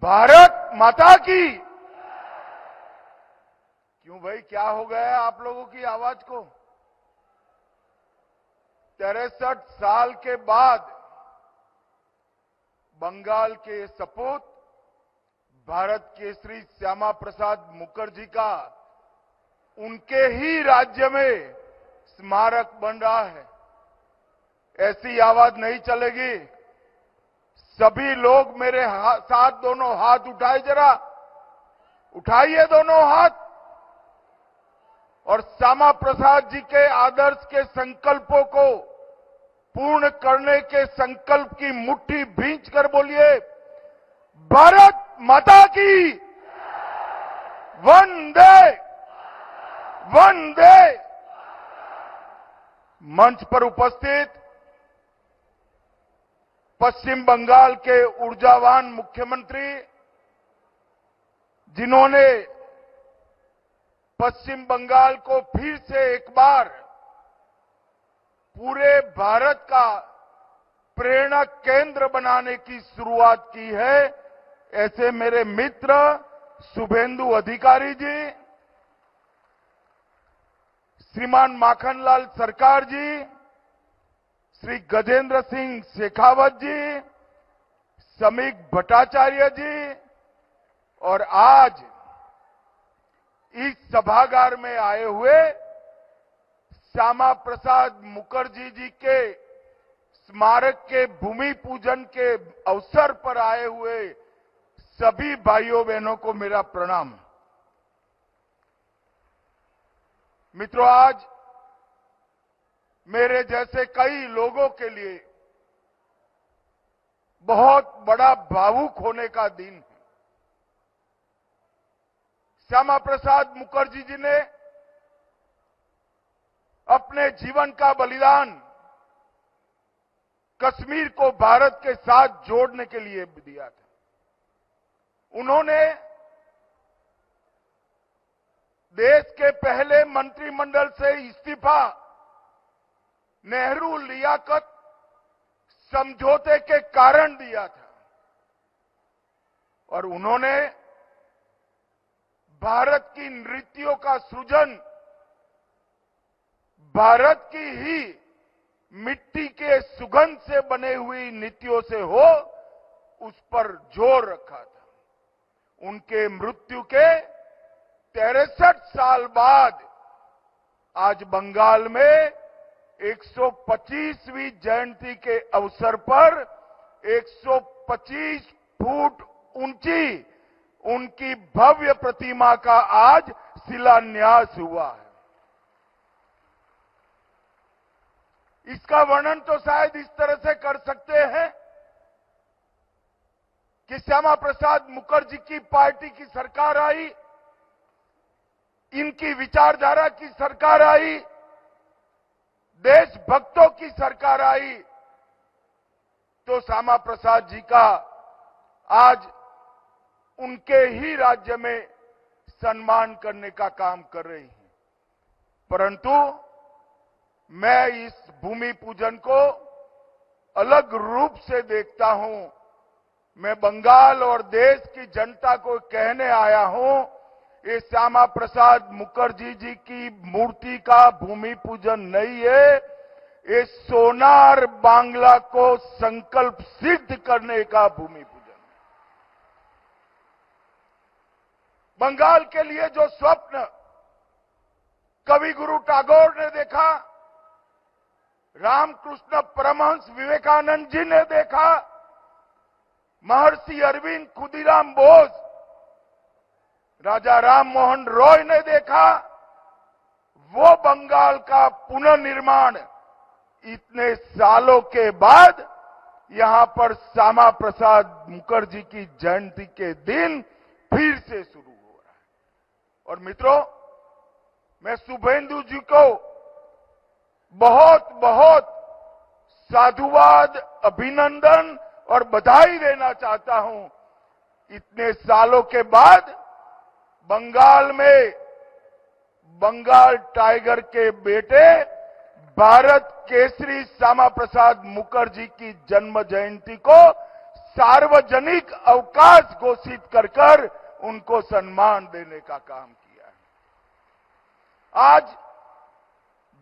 भारत माता की। क्यों भाई, क्या हो गया है आप लोगों की आवाज को? 63 साल के बाद बंगाल के सपूत भारत केसरी श्यामा प्रसाद मुखर्जी का उनके ही राज्य में स्मारक बन रहा है। ऐसी आवाज नहीं चलेगी। सभी लोग मेरे साथ दोनों हाथ उठाए, जरा उठाइए दोनों हाथ, और श्यामा प्रसाद जी के आदर्श के संकल्पों को पूर्ण करने के संकल्प की मुट्ठी भींच कर बोलिए, भारत माता की। वंदे वंदे। मंच पर उपस्थित पश्चिम बंगाल के ऊर्जावान मुख्यमंत्री, जिन्होंने पश्चिम बंगाल को फिर से एक बार पूरे भारत का प्रेरणा केंद्र बनाने की शुरुआत की है, ऐसे मेरे मित्र शुभेंदु अधिकारी जी, श्रीमान माखनलाल सरकार जी, श्री गजेंद्र सिंह शेखावत जी, समीक भट्टाचार्य जी, और आज इस सभागार में आए हुए श्यामा प्रसाद मुखर्जी जी के स्मारक के भूमि पूजन के अवसर पर आए हुए सभी भाइयों बहनों को मेरा प्रणाम। मित्रों, आज मेरे जैसे कई लोगों के लिए बहुत बड़ा भावुक होने का दिन है। श्यामा प्रसाद मुखर्जी जी ने अपने जीवन का बलिदान कश्मीर को भारत के साथ जोड़ने के लिए दिया था। उन्होंने देश के पहले मंत्रिमंडल से इस्तीफा नेहरू लियाकत समझौते के कारण दिया था, और उन्होंने भारत की नीतियों का सृजन भारत की ही मिट्टी के सुगंध से बने हुई नीतियों से हो, उस पर जोर रखा था। उनके मृत्यु के 63 साल बाद आज बंगाल में 125वीं जयंती के अवसर पर 125 फुट ऊंची उनकी भव्य प्रतिमा का आज शिलान्यास हुआ है। इसका वर्णन तो शायद इस तरह से कर सकते हैं कि श्यामा प्रसाद मुखर्जी की पार्टी की सरकार आई, इनकी विचारधारा की सरकार आई, देशभक्तों की सरकार आई, तो श्यामा प्रसाद जी का आज उनके ही राज्य में सम्मान करने का काम कर रही है। परंतु मैं इस भूमि पूजन को अलग रूप से देखता हूं। मैं बंगाल और देश की जनता को कहने आया हूं, ये श्यामा प्रसाद मुखर्जी जी की मूर्ति का भूमि पूजन नहीं है, ये सोनार बांग्ला को संकल्प सिद्ध करने का भूमि पूजन। बंगाल के लिए जो स्वप्न कवि गुरु टैगोर ने देखा, रामकृष्ण परमहंस विवेकानंद जी ने देखा, महर्षि अरविंद खुदीराम बोस, राजा राम मोहन रॉय ने देखा, वो बंगाल का पुनर्निर्माण इतने सालों के बाद यहां पर श्यामा प्रसाद मुखर्जी की जयंती के दिन फिर से शुरू हो रहा है। और मित्रों, मैं शुभेंदु जी को बहुत बहुत साधुवाद, अभिनंदन और बधाई देना चाहता हूं। इतने सालों के बाद बंगाल में बंगाल टाइगर के बेटे भारत केसरी श्यामा प्रसाद मुखर्जी की जन्म जयंती को सार्वजनिक अवकाश घोषित कर उनको सम्मान देने का काम किया है। आज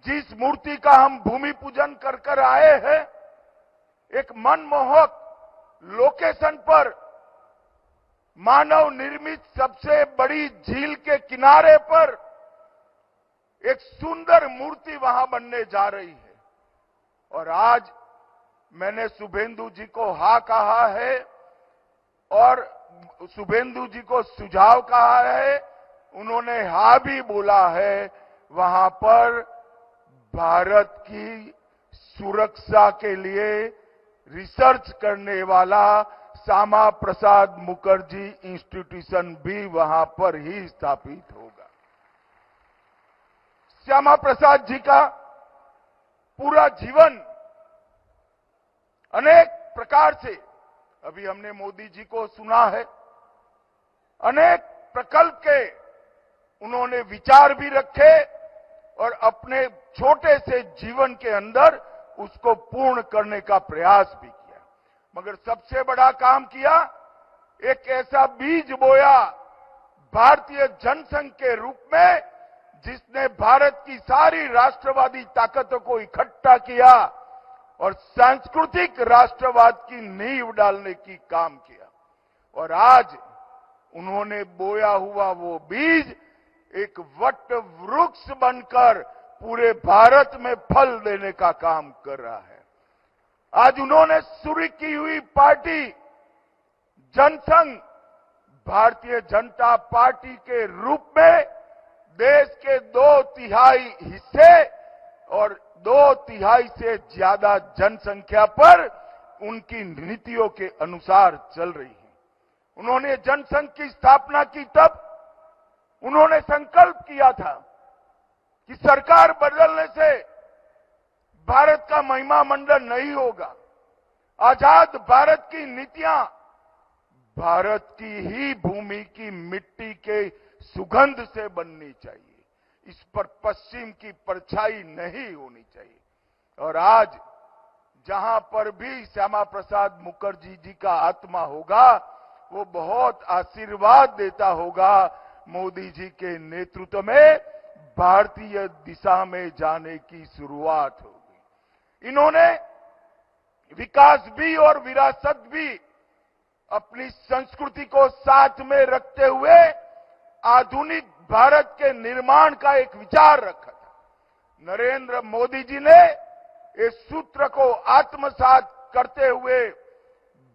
जिस मूर्ति का हम भूमि पूजन कर आए हैं, एक मनमोहक लोकेशन पर मानव निर्मित सबसे बड़ी झील के किनारे पर एक सुंदर मूर्ति वहां बनने जा रही है। और आज मैंने शुभेंदु जी को हाँ कहा है और शुभेंदु जी को सुझाव कहा है, उन्होंने हाँ भी बोला है। वहां पर भारत की सुरक्षा के लिए रिसर्च करने वाला श्यामा प्रसाद मुखर्जी इंस्टीट्यूशन भी वहां पर ही स्थापित होगा। श्यामा प्रसाद जी का पूरा जीवन अनेक प्रकार से, अभी हमने मोदी जी को सुना है, अनेक प्रकल्प के उन्होंने विचार भी रखे और अपने छोटे से जीवन के अंदर उसको पूर्ण करने का प्रयास भी किया। मगर सबसे बड़ा काम किया, एक ऐसा बीज बोया भारतीय जनसंघ के रूप में, जिसने भारत की सारी राष्ट्रवादी ताकतों को इकट्ठा किया और सांस्कृतिक राष्ट्रवाद की नींव डालने की काम किया। और आज उन्होंने बोया हुआ वो बीज एक वट वृक्ष बनकर पूरे भारत में फल देने का काम कर रहा है। आज उन्होंने शुरू की हुई पार्टी जनसंघ भारतीय जनता पार्टी के रूप में देश के 2/3 हिस्से और 2/3 से ज्यादा जनसंख्या पर उनकी नीतियों के अनुसार चल रही है। उन्होंने जनसंघ की स्थापना की तब उन्होंने संकल्प किया था कि सरकार बदलने से भारत का महिमा मंडन नहीं होगा। आजाद भारत की नीतियां भारत की ही भूमि की मिट्टी के सुगंध से बननी चाहिए, इस पर पश्चिम की परछाई नहीं होनी चाहिए। और आज जहां पर भी श्यामा प्रसाद मुखर्जी जी का आत्मा होगा, वो बहुत आशीर्वाद देता होगा। मोदी जी के नेतृत्व में भारतीय दिशा में जाने की शुरुआत होगी। इन्होंने विकास भी और विरासत भी अपनी संस्कृति को साथ में रखते हुए आधुनिक भारत के निर्माण का एक विचार रखा था। नरेंद्र मोदी जी ने इस सूत्र को आत्मसात करते हुए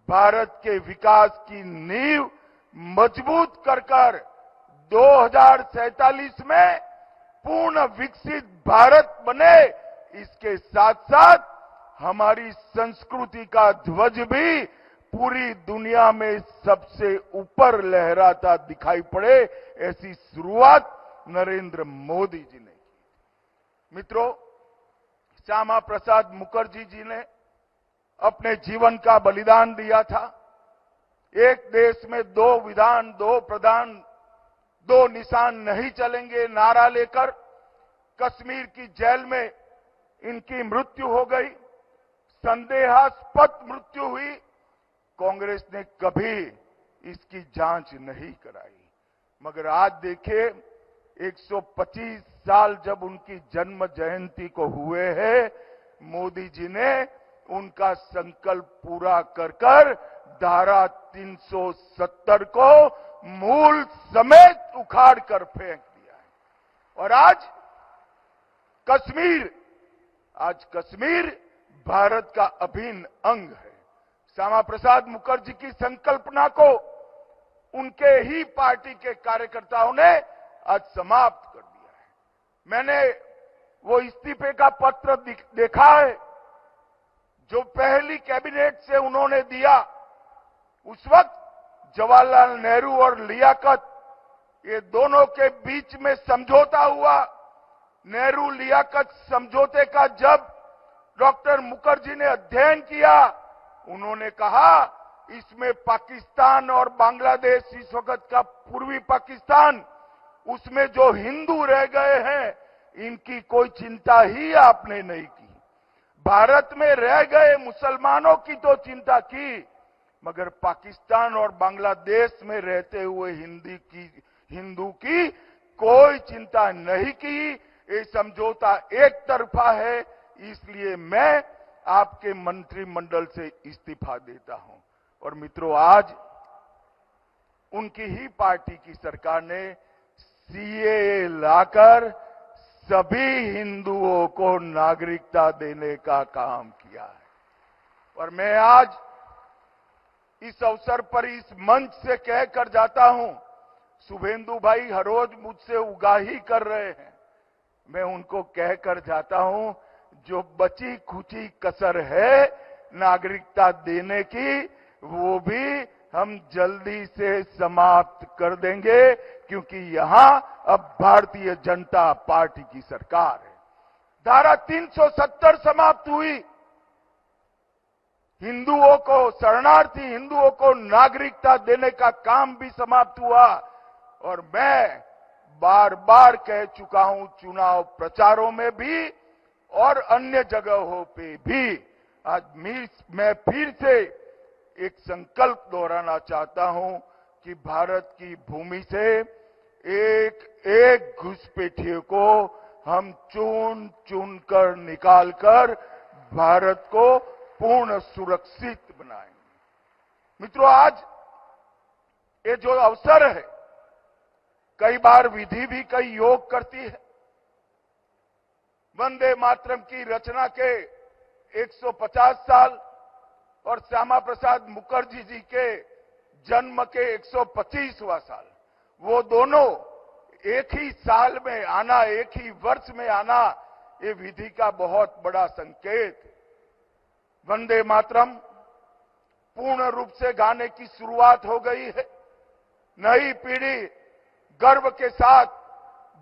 भारत के विकास की नींव मजबूत कर 2047 में पूर्ण विकसित भारत बने, इसके साथ साथ हमारी संस्कृति का ध्वज भी पूरी दुनिया में सबसे ऊपर लहराता दिखाई पड़े, ऐसी शुरुआत नरेंद्र मोदी जी ने की। मित्रों, श्यामा प्रसाद मुखर्जी जी ने अपने जीवन का बलिदान दिया था। एक देश में 2 विधान 2 प्रधान 2 निशान नहीं चलेंगे नारा लेकर कश्मीर की जेल में इनकी मृत्यु हो गई, संदेहास्पद मृत्यु हुई। कांग्रेस ने कभी इसकी जांच नहीं कराई। मगर आज देखिए, 125 साल जब उनकी जन्म जयंती को हुए हैं, मोदी जी ने उनका संकल्प पूरा कर धारा 370 को मूल समेत उखाड़ कर फेंक दिया है। और आज कश्मीर भारत का अभिन्न अंग है। श्यामा प्रसाद मुखर्जी की संकल्पना को उनके ही पार्टी के कार्यकर्ताओं ने आज समाप्त कर दिया है। मैंने वो इस्तीफे का पत्र देखा है जो पहली कैबिनेट से उन्होंने दिया। उस वक्त जवाहरलाल नेहरू और लियाकत, ये दोनों के बीच में समझौता हुआ। नेहरू लियाकत समझौते का जब डॉक्टर मुखर्जी ने अध्ययन किया, उन्होंने कहा इसमें पाकिस्तान और बांग्लादेश, इस वक्त का पूर्वी पाकिस्तान, उसमें जो हिंदू रह गए हैं, इनकी कोई चिंता ही आपने नहीं की। भारत में रह गए मुसलमानों की तो चिंता की, मगर पाकिस्तान और बांग्लादेश में रहते हुए हिंदू की कोई चिंता नहीं की। ये समझौता एक तरफा है, इसलिए मैं आपके मंत्रिमंडल से इस्तीफा देता हूं। और मित्रों, आज उनकी ही पार्टी की सरकार ने सीएए लाकर सभी हिंदुओं को नागरिकता देने का काम किया है। और मैं आज इस अवसर पर इस मंच से कहकर जाता हूं, शुभेंदु भाई हर रोज मुझसे उगाही कर रहे हैं, मैं उनको कहकर जाता हूं, जो बची खुची कसर है नागरिकता देने की, वो भी हम जल्दी से समाप्त कर देंगे, क्योंकि यहां अब भारतीय जनता पार्टी की सरकार है। धारा 370 समाप्त हुई, हिंदुओं को, शरणार्थी हिंदुओं को नागरिकता देने का काम भी समाप्त हुआ। और मैं बार बार कह चुका हूं, चुनाव प्रचारों में भी और अन्य जगहों पे भी, आज मैं फिर से एक संकल्प दोहराना चाहता हूं कि भारत की भूमि से एक एक घुसपैठिए को हम चुन चुन कर निकालकर भारत को पूर्ण सुरक्षित बनाएंगे। मित्रों, आज ये जो अवसर है, कई बार विधि भी कई योग करती है। वंदे मातरम की रचना के 150 साल और श्यामा प्रसाद मुखर्जी जी के जन्म के 125वां साल, वो दोनों एक ही साल में आना, एक ही वर्ष में आना, ये विधि का बहुत बड़ा संकेत। वंदे मातरम पूर्ण रूप से गाने की शुरुआत हो गई है। नई पीढ़ी गर्व के साथ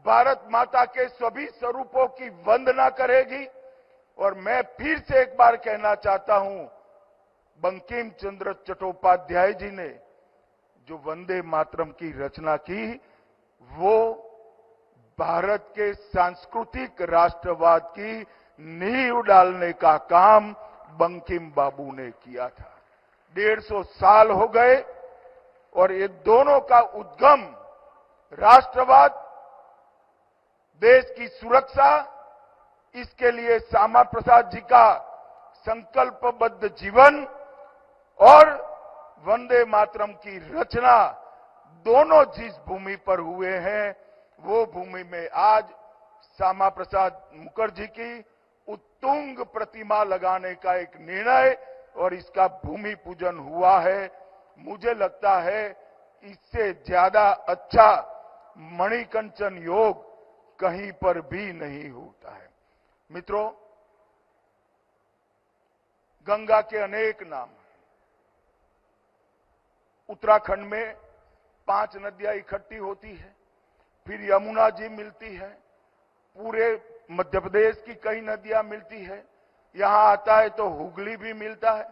भारत माता के सभी स्वरूपों की वंदना करेगी। और मैं फिर से एक बार कहना चाहता हूं, बंकिम चंद्र चट्टोपाध्याय जी ने जो वंदे मातरम की रचना की, वो भारत के सांस्कृतिक राष्ट्रवाद की नींव डालने का काम बंकिम बाबू ने किया था। 150 साल हो गए और ये दोनों का उद्गम राष्ट्रवाद, देश की सुरक्षा, इसके लिए श्यामा प्रसाद जी का संकल्पबद्ध जीवन और वंदे मातरम की रचना, दोनों जिस भूमि पर हुए हैं, वो भूमि में आज श्यामा प्रसाद मुखर्जी की उत्तुंग प्रतिमा लगाने का एक निर्णय और इसका भूमि पूजन हुआ है। मुझे लगता है इससे ज्यादा अच्छा मणिकंचन योग कहीं पर भी नहीं होता है। मित्रों, गंगा के अनेक नाम हैं। उत्तराखंड में 5 नदियां इकट्ठी होती है, फिर यमुना जी मिलती है, पूरे मध्य प्रदेश की कई नदियां मिलती है, यहां आता है तो हुगली भी मिलता है,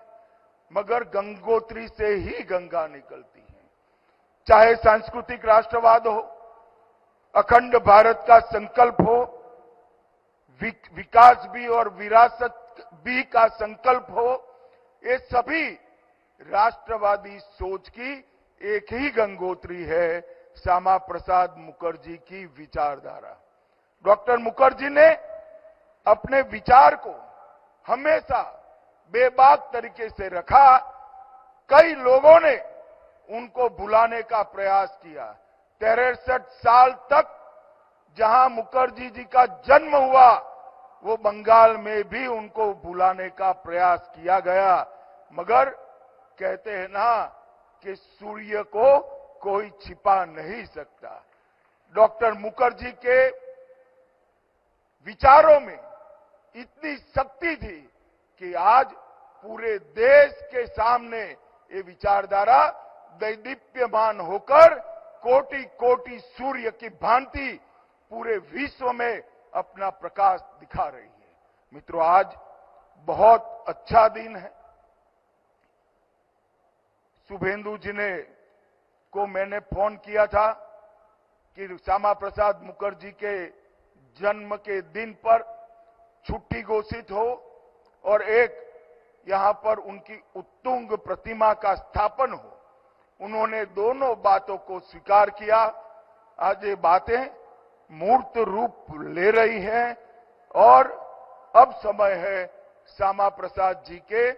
मगर गंगोत्री से ही गंगा निकलती है। चाहे सांस्कृतिक राष्ट्रवाद हो, अखंड भारत का संकल्प हो, विकास भी और विरासत भी का संकल्प हो, ये सभी राष्ट्रवादी सोच की एक ही गंगोत्री है, श्यामा प्रसाद मुखर्जी की विचारधारा। डॉक्टर मुखर्जी ने अपने विचार को हमेशा बेबाक तरीके से रखा। कई लोगों ने उनको भुलाने का प्रयास किया। 63 साल तक जहां मुखर्जी जी का जन्म हुआ, वो बंगाल में भी उनको भुलाने का प्रयास किया गया, मगर कहते हैं ना कि सूर्य को कोई छिपा नहीं सकता। डॉक्टर मुखर्जी के विचारों में इतनी शक्ति थी कि आज पूरे देश के सामने ये विचारधारा दैदीप्यमान होकर कोटि कोटि सूर्य की भांति पूरे विश्व में अपना प्रकाश दिखा रही है। मित्रों, आज बहुत अच्छा दिन है। शुभेंदु जी ने को मैंने फोन किया था कि श्यामा प्रसाद मुखर्जी के जन्म के दिन पर छुट्टी घोषित हो और एक यहां पर उनकी उत्तुंग प्रतिमा का स्थापन हो। उन्होंने दोनों बातों को स्वीकार किया। आज ये बातें मूर्त रूप ले रही हैं और अब समय है श्यामा प्रसाद जी के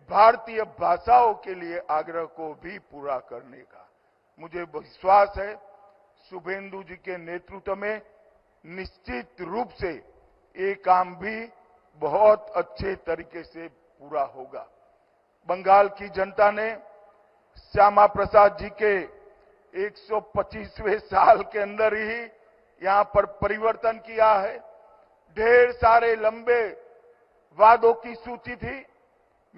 भारतीय भाषाओं के लिए आग्रह को भी पूरा करने का। मुझे विश्वास है शुभेंदु जी के नेतृत्व में निश्चित रूप से ये काम भी बहुत अच्छे तरीके से पूरा होगा। बंगाल की जनता ने श्यामा प्रसाद जी के 125वें साल के अंदर ही यहां पर परिवर्तन किया है। ढेर सारे लंबे वादों की सूची थी।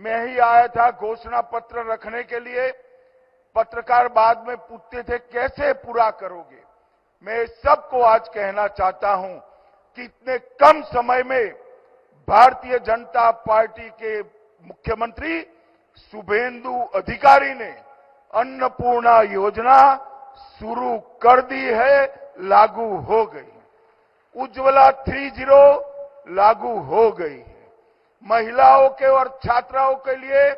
मैं ही आया था घोषणा पत्र रखने के लिए। पत्रकार बाद में पूछते थे कैसे पूरा करोगे। मैं सबको आज कहना चाहता हूं कि इतने कम समय में भारतीय जनता पार्टी के मुख्यमंत्री शुभेंदु अधिकारी ने अन्नपूर्णा योजना शुरू कर दी है, लागू हो गई। उज्ज्वला 30 लागू हो गई है। महिलाओं के और छात्राओं के लिए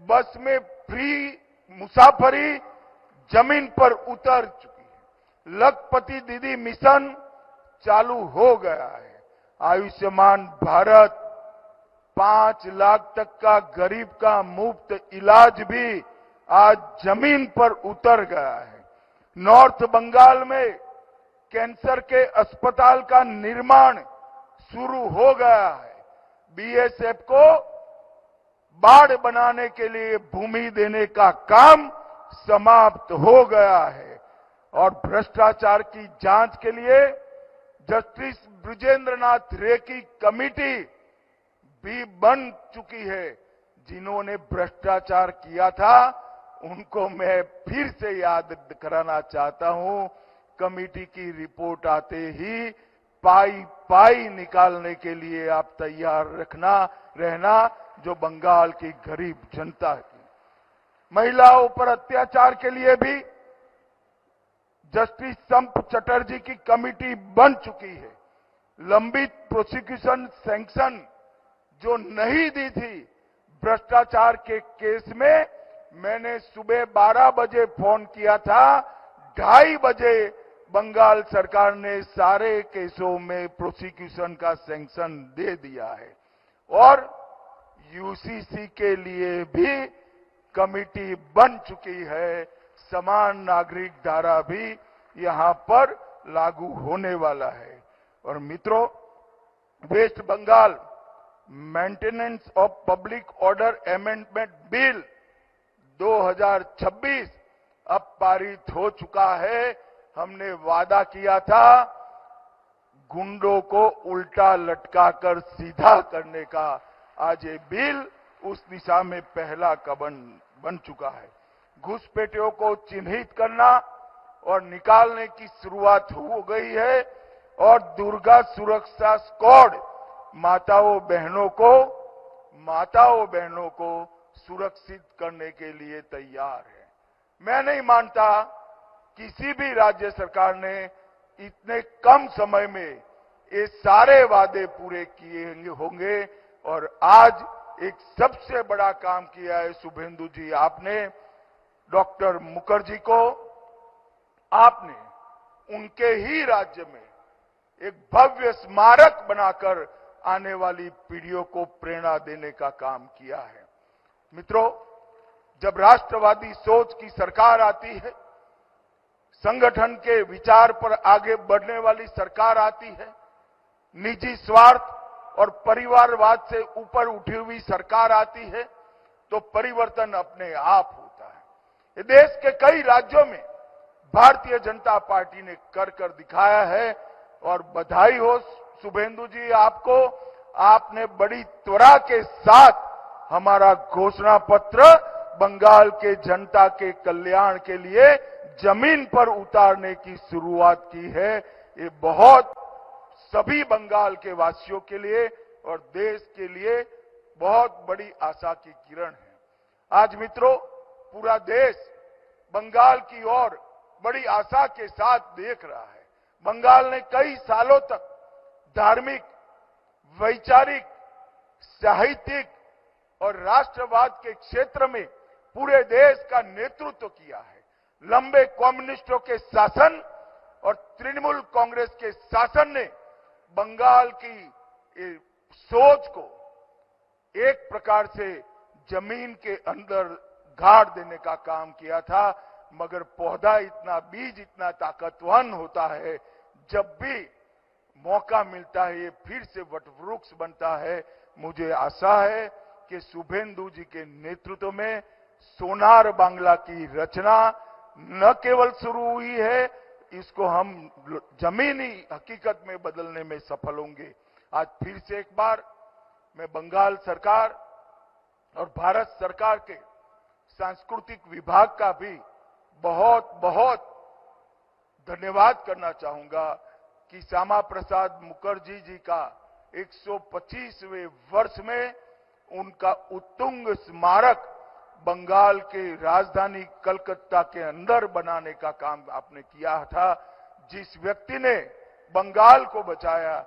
बस में फ्री मुसाफरी जमीन पर उतर चुकी है। लखपति दीदी मिशन चालू हो गया है। आयुष्मान भारत 5 लाख तक का गरीब का मुफ्त इलाज भी आज जमीन पर उतर गया है। नॉर्थ बंगाल में कैंसर के अस्पताल का निर्माण शुरू हो गया है। बीएसएफ को बाढ़ बनाने के लिए भूमि देने का काम समाप्त हो गया है और भ्रष्टाचार की जांच के लिए जस्टिस बृजेंद्रनाथ रे की कमेटी भी बन चुकी है। जिन्होंने भ्रष्टाचार किया था उनको मैं फिर से याद कराना चाहता हूं, कमेटी की रिपोर्ट आते ही पाई पाई निकालने के लिए आप तैयार रहना, जो बंगाल की गरीब जनता की। महिलाओं पर अत्याचार के लिए भी जस्टिस संप चटर्जी की कमेटी बन चुकी है। लंबित प्रोसिक्यूशन सैंक्शन जो नहीं दी थी भ्रष्टाचार के केस में, मैंने सुबह 12 बजे फोन किया था, 2:30 बजे बंगाल सरकार ने सारे केसों में प्रोसिक्यूशन का सैंक्शन दे दिया है और यूसीसी के लिए भी कमेटी बन चुकी है। समान नागरिक धारा भी यहां पर लागू होने वाला है। और मित्रों, West Bengal maintenance of public order amendment bill 2026 अब पारित हो चुका है। हमने वादा किया था गुंडों को उल्टा लटकाकर सीधा करने का। आज ये बिल उस दिशा में पहला कदम बन चुका है। घुसपैठियों को चिन्हित करना और निकालने की शुरुआत हो गई है और दुर्गा सुरक्षा स्क्वाड माताओं बहनों को सुरक्षित करने के लिए तैयार है। मैं नहीं मानता किसी भी राज्य सरकार ने इतने कम समय में ये सारे वादे पूरे किए होंगे और आज एक सबसे बड़ा काम किया है शुभेंदु जी। आपने डॉक्टर मुखर्जी को, आपने उनके ही राज्य में एक भव्य स्मारक बनाकर आने वाली पीढ़ियों को प्रेरणा देने का काम किया है। मित्रों, जब राष्ट्रवादी सोच की सरकार आती है, संगठन के विचार पर आगे बढ़ने वाली सरकार आती है, निजी स्वार्थ और परिवारवाद से ऊपर उठी हुई सरकार आती है, तो परिवर्तन अपने आप होता है। ये देश के कई राज्यों में भारतीय जनता पार्टी ने कर दिखाया है और बधाई हो शुभेंदु जी आपको। आपने बड़ी त्वरा के साथ हमारा घोषणा पत्र बंगाल के जनता के कल्याण के लिए जमीन पर उतारने की शुरुआत की है। ये बहुत सभी बंगाल के वासियों के लिए और देश के लिए बहुत बड़ी आशा की किरण है। आज मित्रों, पूरा देश बंगाल की ओर बड़ी आशा के साथ देख रहा है। बंगाल ने कई सालों तक धार्मिक, वैचारिक, साहित्यिक और राष्ट्रवाद के क्षेत्र में पूरे देश का नेतृत्व किया है। लंबे कम्युनिस्टों के शासन और तृणमूल कांग्रेस के शासन ने बंगाल की सोच को एक प्रकार से जमीन के अंदर गाड़ देने का काम किया था। मगर पौधा इतना, बीज इतना ताकतवान होता है, जब भी मौका मिलता है ये फिर से वटवृक्ष बनता है। मुझे आशा है कि शुभेंदु जी के नेतृत्व में सोनार बांग्ला की रचना न केवल शुरू हुई है, इसको हम जमीनी हकीकत में बदलने में सफल होंगे। आज फिर से एक बार मैं बंगाल सरकार और भारत सरकार के सांस्कृतिक विभाग का भी बहुत बहुत धन्यवाद करना चाहूंगा कि श्यामा प्रसाद मुखर्जी जी का 125वें वर्ष में उनका उत्तुंग स्मारक बंगाल के राजधानी कलकत्ता के अंदर बनाने का काम आपने किया था। जिस व्यक्ति ने बंगाल को बचाया,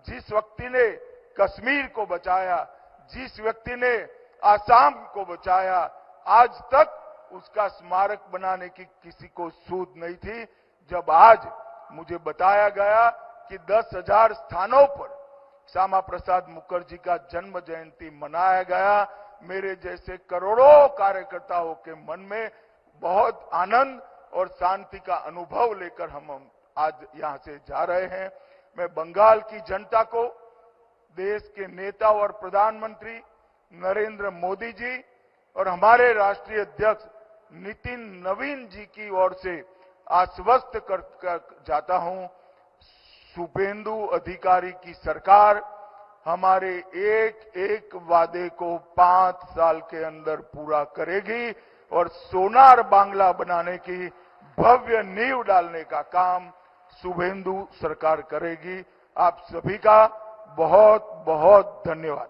जिस व्यक्ति ने कश्मीर को बचाया, जिस व्यक्ति ने आसाम को बचाया, आज तक उसका स्मारक बनाने की किसी को सूझ नहीं थी। जब आज मुझे बताया गया कि 10,000 स्थानों पर श्यामा प्रसाद मुखर्जी का जन्म जयंती मनाया गया, मेरे जैसे करोड़ों कार्यकर्ताओं के मन में बहुत आनंद और शांति का अनुभव लेकर हम आज यहां से जा रहे हैं। मैं बंगाल की जनता को, देश के नेता और प्रधानमंत्री नरेंद्र मोदी जी और हमारे राष्ट्रीय अध्यक्ष नितिन नवीन जी की ओर से आश्वस्त कर जाता हूं, शुभेंदु अधिकारी की सरकार हमारे एक एक वादे को 5 साल के अंदर पूरा करेगी और सोनार बांग्ला बनाने की भव्य नींव डालने का काम शुभेंदु सरकार करेगी। आप सभी का बहुत बहुत धन्यवाद।